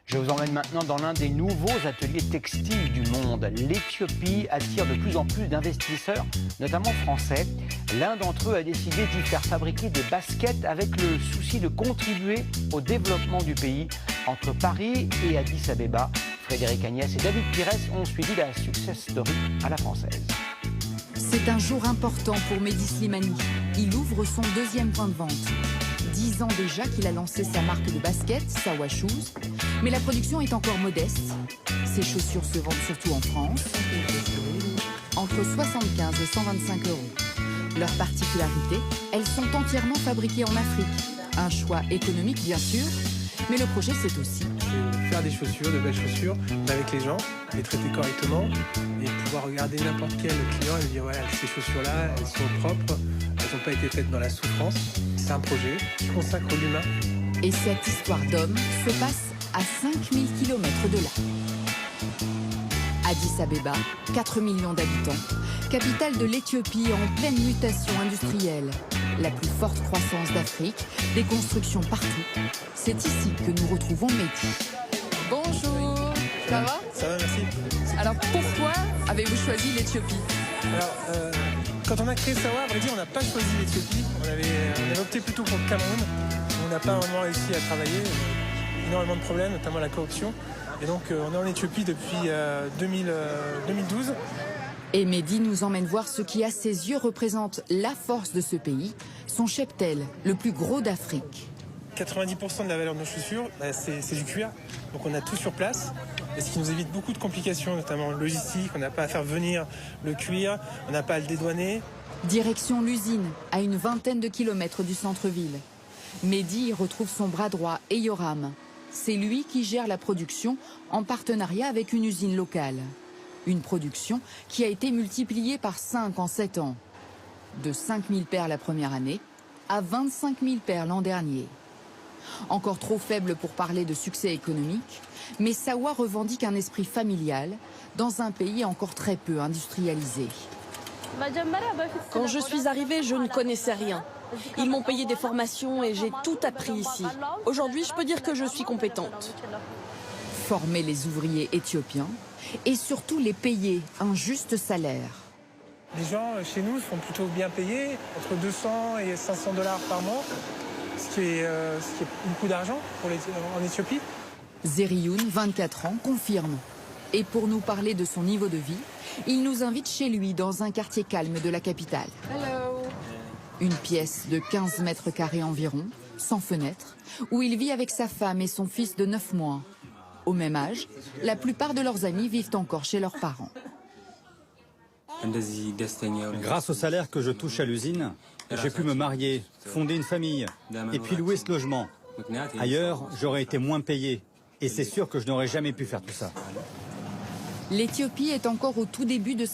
Je vous emmène maintenant dans l'un des nouveaux ateliers textiles du monde. L'Éthiopie attire de plus en plus d'investisseurs, notamment français. L'un d'entre eux a décidé d'y faire fabriquer des baskets avec le souci de contribuer au développement du pays. Entre Paris et Addis Abeba, Frédéric Agnès et David Pires ont suivi la success story à la française. C'est un jour important pour Mehdi Slimani. Il ouvre son deuxième point de vente. 10 ans déjà qu'il a lancé sa marque de basket, Sawa Shoes. Mais la production est encore modeste. Ses chaussures se vendent surtout en France, entre 75 et 125 euros. Leur particularité, elles sont entièrement fabriquées en Afrique. Un choix économique bien sûr, mais le projet c'est aussi faire des chaussures, de belles chaussures, avec les gens, les traiter correctement et pouvoir regarder n'importe quel client et lui dire voilà, ces chaussures-là, elles sont propres, elles n'ont pas été faites dans la souffrance. C'est un projet qui consacre l'humain. Et cette histoire d'homme se passe à 5000 km de là. Addis Abeba, 4 millions d'habitants, capitale de l'Éthiopie en pleine mutation industrielle. La plus forte croissance d'Afrique, des constructions partout. C'est ici que nous retrouvons Mehdi. Bonjour, ça va? Ça va, merci. Alors pourquoi avez-vous choisi l'Éthiopie? Alors, quand on a créé Sawa, à vrai dire, on n'a pas choisi l'Éthiopie. On avait opté plutôt pour le Cameroun. On n'a pas vraiment réussi à travailler. Énormément de problèmes, notamment la corruption. Et donc, on est en Éthiopie depuis 2012. Et Mehdi nous emmène voir ce qui, à ses yeux, représente la force de ce pays, son cheptel, le plus gros d'Afrique. 90% de la valeur de nos chaussures, c'est du cuir. Donc on a tout sur place. Et ce qui nous évite beaucoup de complications, notamment logistiques. On n'a pas à faire venir le cuir, on n'a pas à le dédouaner. Direction l'usine, à une vingtaine de kilomètres du centre-ville. Mehdi y retrouve son bras droit, Eyoram. C'est lui qui gère la production en partenariat avec une usine locale. Une production qui a été multipliée par 5 en 7 ans. De 5000 paires la première année à 25 000 paires l'an dernier. Encore trop faible pour parler de succès économique, mais Sawa revendique un esprit familial dans un pays encore très peu industrialisé. Quand je suis arrivée, je ne connaissais rien. Ils m'ont payé des formations et j'ai tout appris ici. Aujourd'hui, je peux dire que je suis compétente. Former les ouvriers éthiopiens et surtout les payer un juste salaire. Les gens chez nous sont plutôt bien payés, entre 200 et 500 $ par mois, ce qui est beaucoup d'argent en Éthiopie. Zerioun, 24 ans, confirme. Et pour nous parler de son niveau de vie, il nous invite chez lui dans un quartier calme de la capitale. Hello. Une pièce de 15 mètres carrés environ, sans fenêtre, où il vit avec sa femme et son fils de 9 mois. Au même âge, la plupart de leurs amis vivent encore chez leurs parents. Grâce au salaire que je touche à l'usine, j'ai pu me marier, fonder une famille et puis louer ce logement. Ailleurs, j'aurais été moins payé et c'est sûr que je n'aurais jamais pu faire tout ça. L'Éthiopie est encore au tout début de sa